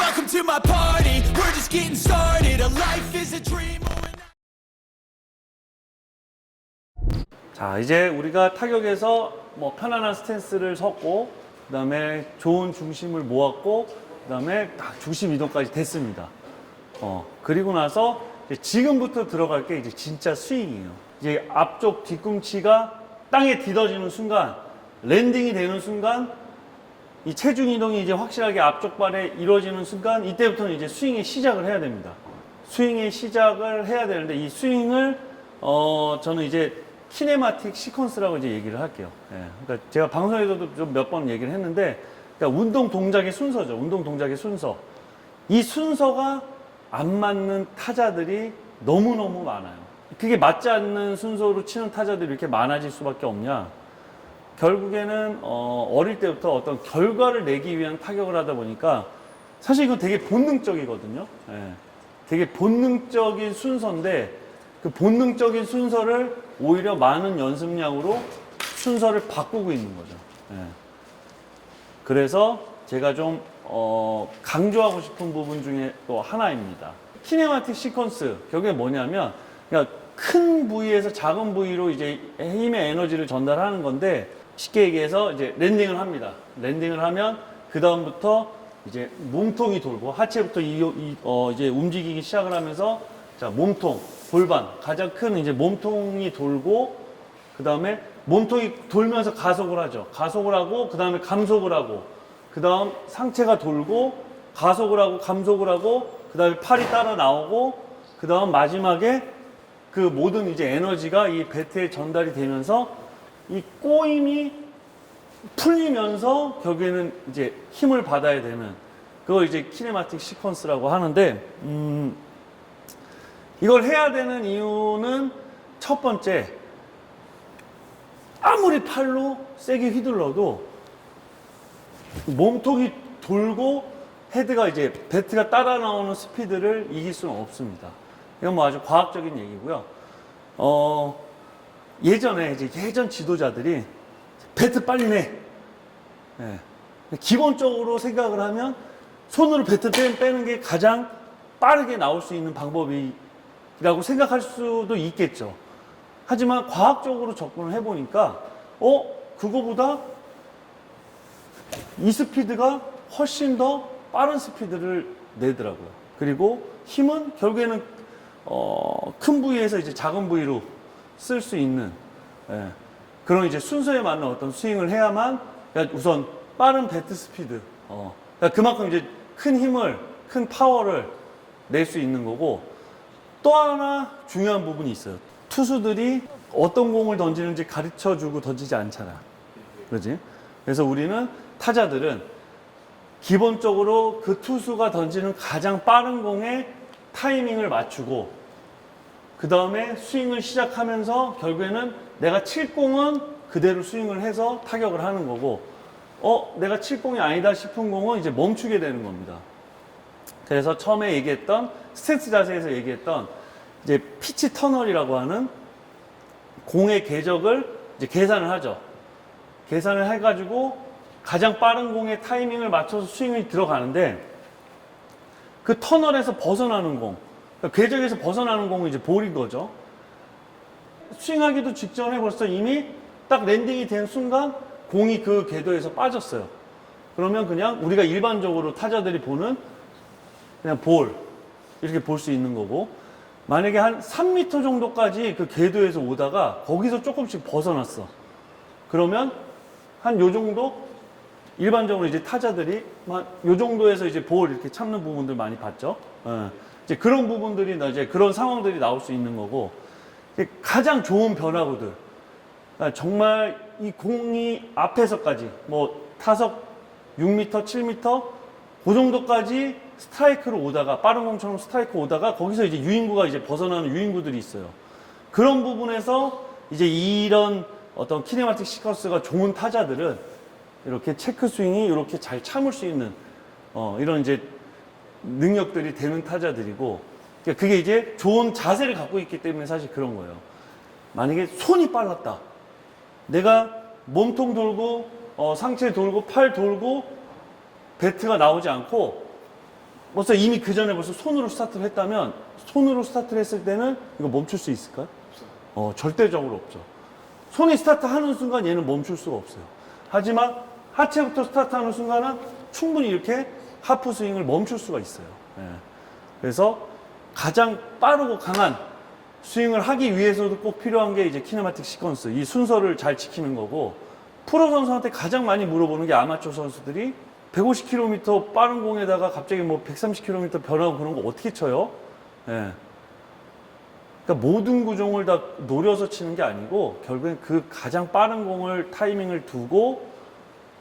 Welcome to my party. We're just getting started. A life is a dream. 자, 이제 우리가 타격에서 뭐 편안한 스탠스를 섰고, 그 다음에 좋은 중심을 모았고, 그 다음에 딱 중심 이동까지 됐습니다. 그리고 나서 이제 지금부터 들어갈 게 이제 진짜 스윙이에요. 이제 앞쪽 뒤꿈치가 땅에 디뎌지는 순간, 랜딩이 되는 순간, 이 체중 이동이 이제 확실하게 앞쪽 발에 이루어지는 순간, 이때부터는 이제 스윙의 시작을 해야 됩니다. 스윙의 시작을 해야 되는데, 이 스윙을, 저는 이제 키네마틱 시퀀스라고 이제 얘기를 할게요. 예. 그러니까 제가 방송에서도 좀 몇 번 얘기를 했는데, 그러니까 운동 동작의 순서죠. 운동 동작의 순서. 이 순서가 안 맞는 타자들이 너무너무 많아요. 그게 맞지 않는 순서로 치는 타자들이 이렇게 많아질 수밖에 없냐? 결국에는 어릴 때부터 어떤 결과를 내기 위한 타격을 하다 보니까 사실 이건 되게 본능적이거든요. 예. 되게 본능적인 순서인데 그 본능적인 순서를 오히려 많은 연습량으로 순서를 바꾸고 있는 거죠. 예. 그래서 제가 좀 강조하고 싶은 부분 중에 또 하나입니다. 키네마틱 시퀀스, 결국에 뭐냐면 그러니까 큰 부위에서 작은 부위로 이제 힘의 에너지를 전달하는 건데 쉽게 얘기해서 이제 랜딩을 합니다. 랜딩을 하면 그 다음부터 이제 몸통이 돌고 하체부터 이제 움직이기 시작을 하면서 자 몸통, 골반, 가장 큰 이제 몸통이 돌고 그 다음에 몸통이 돌면서 가속을 하죠. 가속을 하고 그 다음에 감속을 하고 그 다음 상체가 돌고 가속을 하고 감속을 하고 그 다음에 팔이 따라 나오고 그 다음 마지막에 그 모든 이제 에너지가 이 배트에 전달이 되면서 이 꼬임이 풀리면서 결국에는 이제 힘을 받아야 되는 그걸 이제 키네마틱 시퀀스라고 하는데 이걸 해야 되는 이유는 첫 번째 아무리 팔로 세게 휘둘러도 몸통이 돌고 헤드가 이제 배트가 따라 나오는 스피드를 이길 수는 없습니다. 이건 뭐 아주 과학적인 얘기고요. 예전에 이제 예전 지도자들이 배트 빨리 내. 예. 기본적으로 생각을 하면 손으로 배트 빼는 게 가장 빠르게 나올 수 있는 방법이라고 생각할 수도 있겠죠. 하지만 과학적으로 접근을 해보니까 그거보다 이 스피드가 훨씬 더 빠른 스피드를 내더라고요. 그리고 힘은 결국에는 큰 부위에서 이제 작은 부위로 쓸 수 있는 그런 이제 순서에 맞는 어떤 스윙을 해야만 그러니까 우선 빠른 배트 스피드 그러니까 그만큼 이제 큰 힘을 큰 파워를 낼 수 있는 거고 또 하나 중요한 부분이 있어요. 투수들이 어떤 공을 던지는지 가르쳐 주고 던지지 않잖아. 그렇지? 그래서 우리는 타자들은 기본적으로 그 투수가 던지는 가장 빠른 공에 타이밍을 맞추고 그 다음에 스윙을 시작하면서 결국에는 내가 칠 공은 그대로 스윙을 해서 타격을 하는 거고 내가 칠 공이 아니다 싶은 공은 이제 멈추게 되는 겁니다. 그래서 처음에 얘기했던 스탠스 자세에서 얘기했던 이제 피치 터널이라고 하는 공의 궤적을 이제 계산을 하죠. 계산을 해가지고 가장 빠른 공의 타이밍을 맞춰서 스윙이 들어가는데 그 터널에서 벗어나는 공, 그러니까 궤적에서 벗어나는 공은 이제 볼인 거죠. 스윙하기도 직전에 벌써 이미 딱 랜딩이 된 순간 공이 그 궤도에서 빠졌어요. 그러면 그냥 우리가 일반적으로 타자들이 보는 그냥 볼 이렇게 볼 수 있는 거고 만약에 한 3m 정도까지 그 궤도에서 오다가 거기서 조금씩 벗어났어. 그러면 한 요 정도 일반적으로 이제 타자들이 요 정도에서 이제 볼 이렇게 참는 부분들 많이 봤죠. 이제 그런 부분들이 이제 그런 상황들이 나올 수 있는 거고 가장 좋은 변화구들. 그러니까 정말 이 공이 앞에서까지 뭐 타석 6m, 7m 그 정도까지 스트라이크로 오다가 빠른 공처럼 스트라이크 오다가 거기서 이제 유인구가 이제 벗어나는 유인구들이 있어요. 그런 부분에서 이제 이런 어떤 키네마틱 시퀀스가 좋은 타자들은 이렇게 체크 스윙이 이렇게 잘 참을 수 있는 이런 이제 능력들이 되는 타자들이고 그러니까 그게 이제 좋은 자세를 갖고 있기 때문에 사실 그런 거예요. 만약에 손이 빨랐다. 내가 몸통 돌고 상체 돌고 팔 돌고 배트가 나오지 않고 벌써 이미 그 전에 벌써 손으로 스타트를 했다면 손으로 스타트를 했을 때는 이거 멈출 수 있을까요? 절대적으로 없죠. 손이 스타트하는 순간 얘는 멈출 수가 없어요. 하지만 하체부터 스타트하는 순간은 충분히 이렇게 하프 스윙을 멈출 수가 있어요. 예. 그래서 가장 빠르고 강한 스윙을 하기 위해서도 꼭 필요한 게 이제 키네마틱 시퀀스, 이 순서를 잘 지키는 거고, 프로 선수한테 가장 많이 물어보는 게 아마추어 선수들이 150km 빠른 공에다가 갑자기 뭐 130km 변하고 그런 거 어떻게 쳐요? 예. 그러니까 모든 구종을 다 노려서 치는 게 아니고 결국엔 그 가장 빠른 공을 타이밍을 두고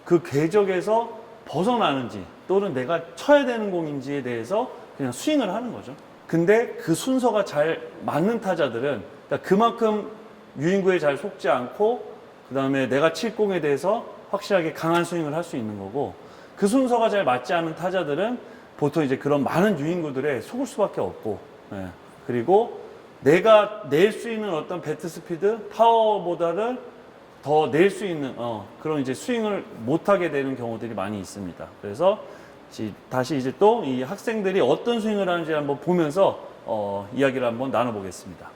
그 궤적에서 벗어나는지 또는 내가 쳐야 되는 공인지에 대해서 그냥 스윙을 하는 거죠. 근데 그 순서가 잘 맞는 타자들은 그러니까 그만큼 유인구에 잘 속지 않고 그 다음에 내가 칠 공에 대해서 확실하게 강한 스윙을 할 수 있는 거고, 그 순서가 잘 맞지 않은 타자들은 보통 이제 그런 많은 유인구들에 속을 수밖에 없고, 예. 그리고 내가 낼 수 있는 어떤 배트 스피드, 파워보다는 더 낼 수 있는 그런 이제 스윙을 못하게 되는 경우들이 많이 있습니다. 그래서 다시 이제 또 이 학생들이 어떤 스윙을 하는지 한번 보면서 이야기를 한번 나눠보겠습니다.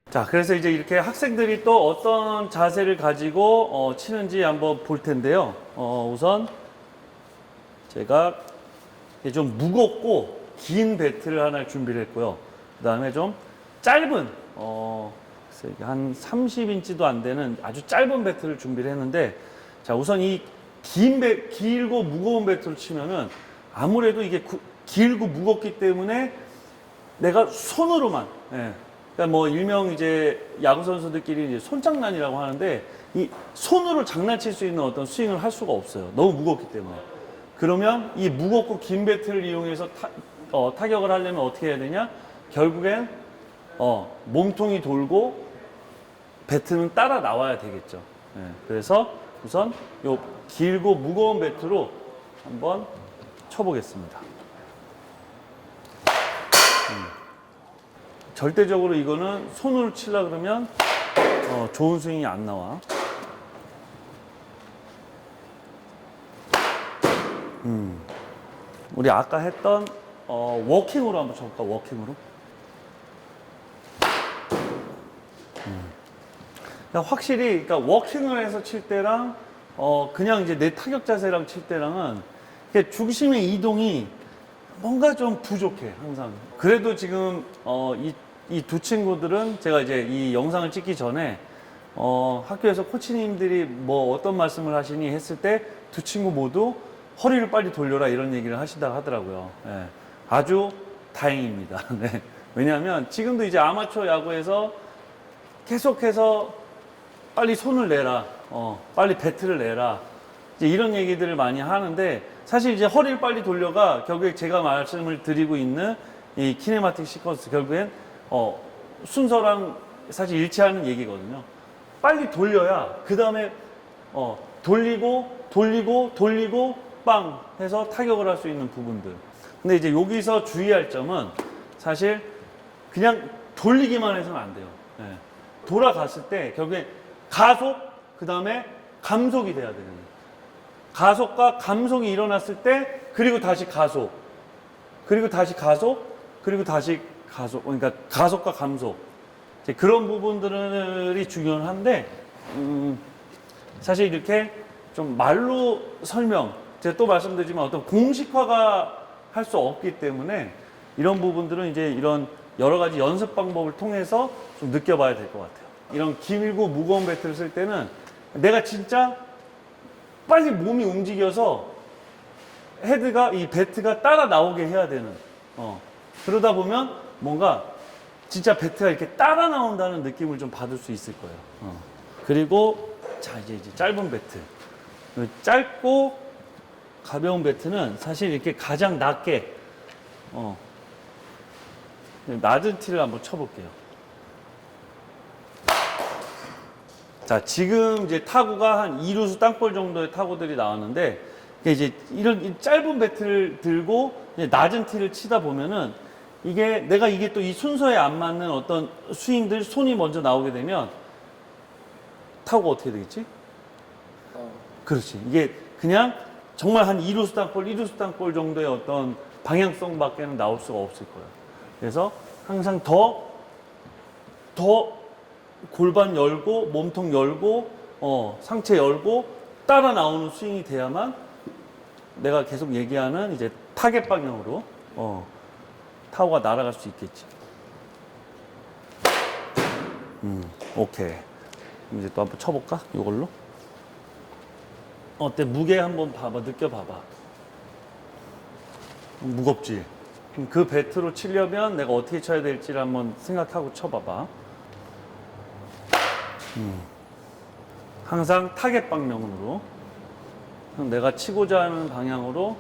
자, 그래서 이제 이렇게 학생들이 또 어떤 자세를 가지고 치는지 한번 볼 텐데요. 우선 제가 좀 무겁고 긴 배트를 하나 준비를 했고요. 그 다음에 좀 짧은, 한 30인치도 안 되는 아주 짧은 배트를 준비를 했는데, 자, 우선 이 길고 무거운 배트를 치면은 아무래도 이게 길고 무겁기 때문에 내가 손으로만, 예. 그러니까 뭐 일명 이제 야구 선수들끼리 이제 손장난이라고 하는데, 이 손으로 장난칠 수 있는 어떤 스윙을 할 수가 없어요. 너무 무겁기 때문에. 그러면 이 무겁고 긴 배트를 이용해서 타격을 하려면 어떻게 해야 되냐? 결국엔 몸통이 돌고 배트는 따라 나와야 되겠죠. 예. 그래서 우선 요 길고 무거운 배트로 한번 쳐보겠습니다. 절대적으로 이거는 손으로 치려고 그러면 좋은 스윙이 안 나와. 우리 아까 했던 워킹으로 한번 쳐볼까? 워킹으로. 그러니까 확실히 그러니까 워킹을 해서 칠 때랑 그냥 이제 내 타격 자세랑 칠 때랑은 중심의 이동이 뭔가 좀 부족해, 항상. 그래도 지금 이 두 친구들은 제가 이제 이 영상을 찍기 전에 학교에서 코치님들이 뭐 어떤 말씀을 하시니 했을 때 두 친구 모두 허리를 빨리 돌려라 이런 얘기를 하시다가 하더라고요. 예. 아주 다행입니다. 네. 왜냐하면 지금도 이제 아마추어 야구에서 계속해서 빨리 손을 내라, 빨리 배트를 내라, 이제 이런 얘기들을 많이 하는데, 사실 이제 허리를 빨리 돌려가 결국에 제가 말씀을 드리고 있는 이 키네마틱 시퀀스, 결국엔 순서랑 사실 일치하는 얘기거든요. 빨리 돌려야 그 다음에 돌리고 빵 해서 타격을 할 수 있는 부분들. 근데 이제 여기서 주의할 점은 사실 그냥 돌리기만 해서는 안 돼요. 네. 돌아갔을 때 결국에 가속, 그 다음에 감속이 돼야 되는 거예요. 가속과 감속이 일어났을 때, 그리고 다시 가속, 그리고 다시 가속, 그리고 다시 가속, 그러니까 가속과 감속. 이제 그런 부분들이 중요한데, 사실 이렇게 좀 말로 설명, 제가 또 말씀드리지만 어떤 공식화가 할 수 없기 때문에 이런 부분들은 이제 이런 여러 가지 연습 방법을 통해서 좀 느껴봐야 될 것 같아요. 이런 길고 무거운 배트를 쓸 때는 내가 진짜 빨리 몸이 움직여서 헤드가, 이 배트가 따라 나오게 해야 되는, 그러다 보면 뭔가 진짜 배트가 이렇게 따라 나온다는 느낌을 좀 받을 수 있을 거예요. 그리고 자, 이제 짧은 배트. 짧고 가벼운 배트는 사실 이렇게 가장 낮게, 낮은 티를 한번 쳐볼게요. 자, 지금 이제 타구가 한 2루수 땅볼 정도의 타구들이 나왔는데, 이제 이런 짧은 배트를 들고 이제 낮은 티를 치다 보면은 내가 이게 또 이 순서에 안 맞는 어떤 스윙들, 손이 먼저 나오게 되면 타구가 어떻게 되겠지? 그렇지. 이게 그냥 정말 한 2루수 땅볼, 1루수 땅볼 정도의 어떤 방향성밖에는 나올 수가 없을 거예요. 그래서 항상 더 골반 열고, 몸통 열고, 상체 열고, 따라 나오는 스윙이 돼야만 내가 계속 얘기하는 이제 타겟 방향으로, 타구가 날아갈 수 있겠지. 오케이. 이제 또 한번 쳐볼까? 이걸로. 어때? 무게 한번 봐봐. 느껴봐봐. 무겁지? 그럼 그 배트로 치려면 내가 어떻게 쳐야 될지를 한번 생각하고 쳐봐봐. 항상 타겟 방향으로. 내가 치고자 하는 방향으로.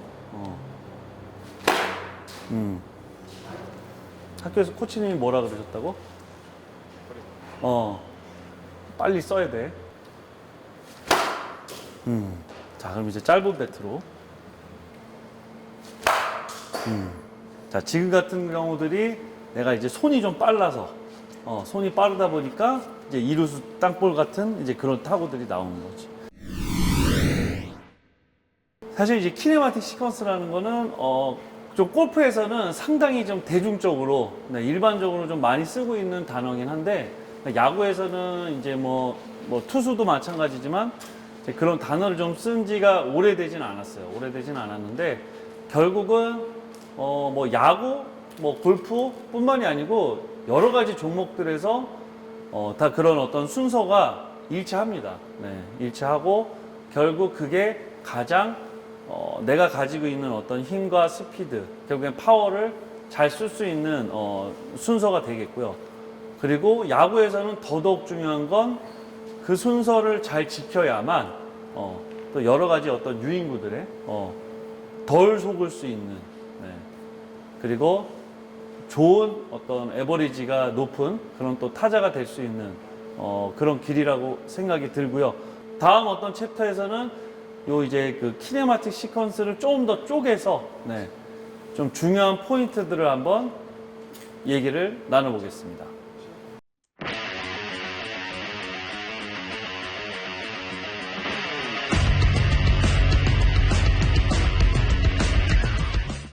학교에서 코치님이 뭐라 그러셨다고? 빨리 써야 돼. 자, 그럼 이제 짧은 배트로. 자, 지금 같은 경우들이 내가 이제 손이 좀 빨라서, 손이 빠르다 보니까 이제 이루수 땅볼 같은 이제 그런 타구들이 나오는 거지. 사실 이제 키네마틱 시퀀스라는 거는, 좀 골프에서는 상당히 좀 대중적으로, 일반적으로 좀 많이 쓰고 있는 단어긴 한데, 야구에서는 이제 뭐 투수도 마찬가지지만 이제 그런 단어를 좀 쓴 지가 오래되진 않았어요. 오래되진 않았는데 결국은 뭐 야구, 뭐 골프뿐만이 아니고 여러 가지 종목들에서 다 그런 어떤 순서가 일치합니다. 네, 일치하고 결국 그게 가장 내가 가지고 있는 어떤 힘과 스피드, 결국엔 파워를 잘 쓸 수 있는 순서가 되겠고요. 그리고 야구에서는 더더욱 중요한 건 그 순서를 잘 지켜야만 또 여러 가지 어떤 유인구들에 덜 속을 수 있는, 그리고 좋은 어떤 에버리지가 높은 그런 또 타자가 될 수 있는 그런 길이라고 생각이 들고요. 다음 어떤 챕터에서는 요 이제 그 키네마틱 시퀀스를 조금 더 쪼개서 좀 중요한 포인트들을 한번 얘기를 나눠보겠습니다.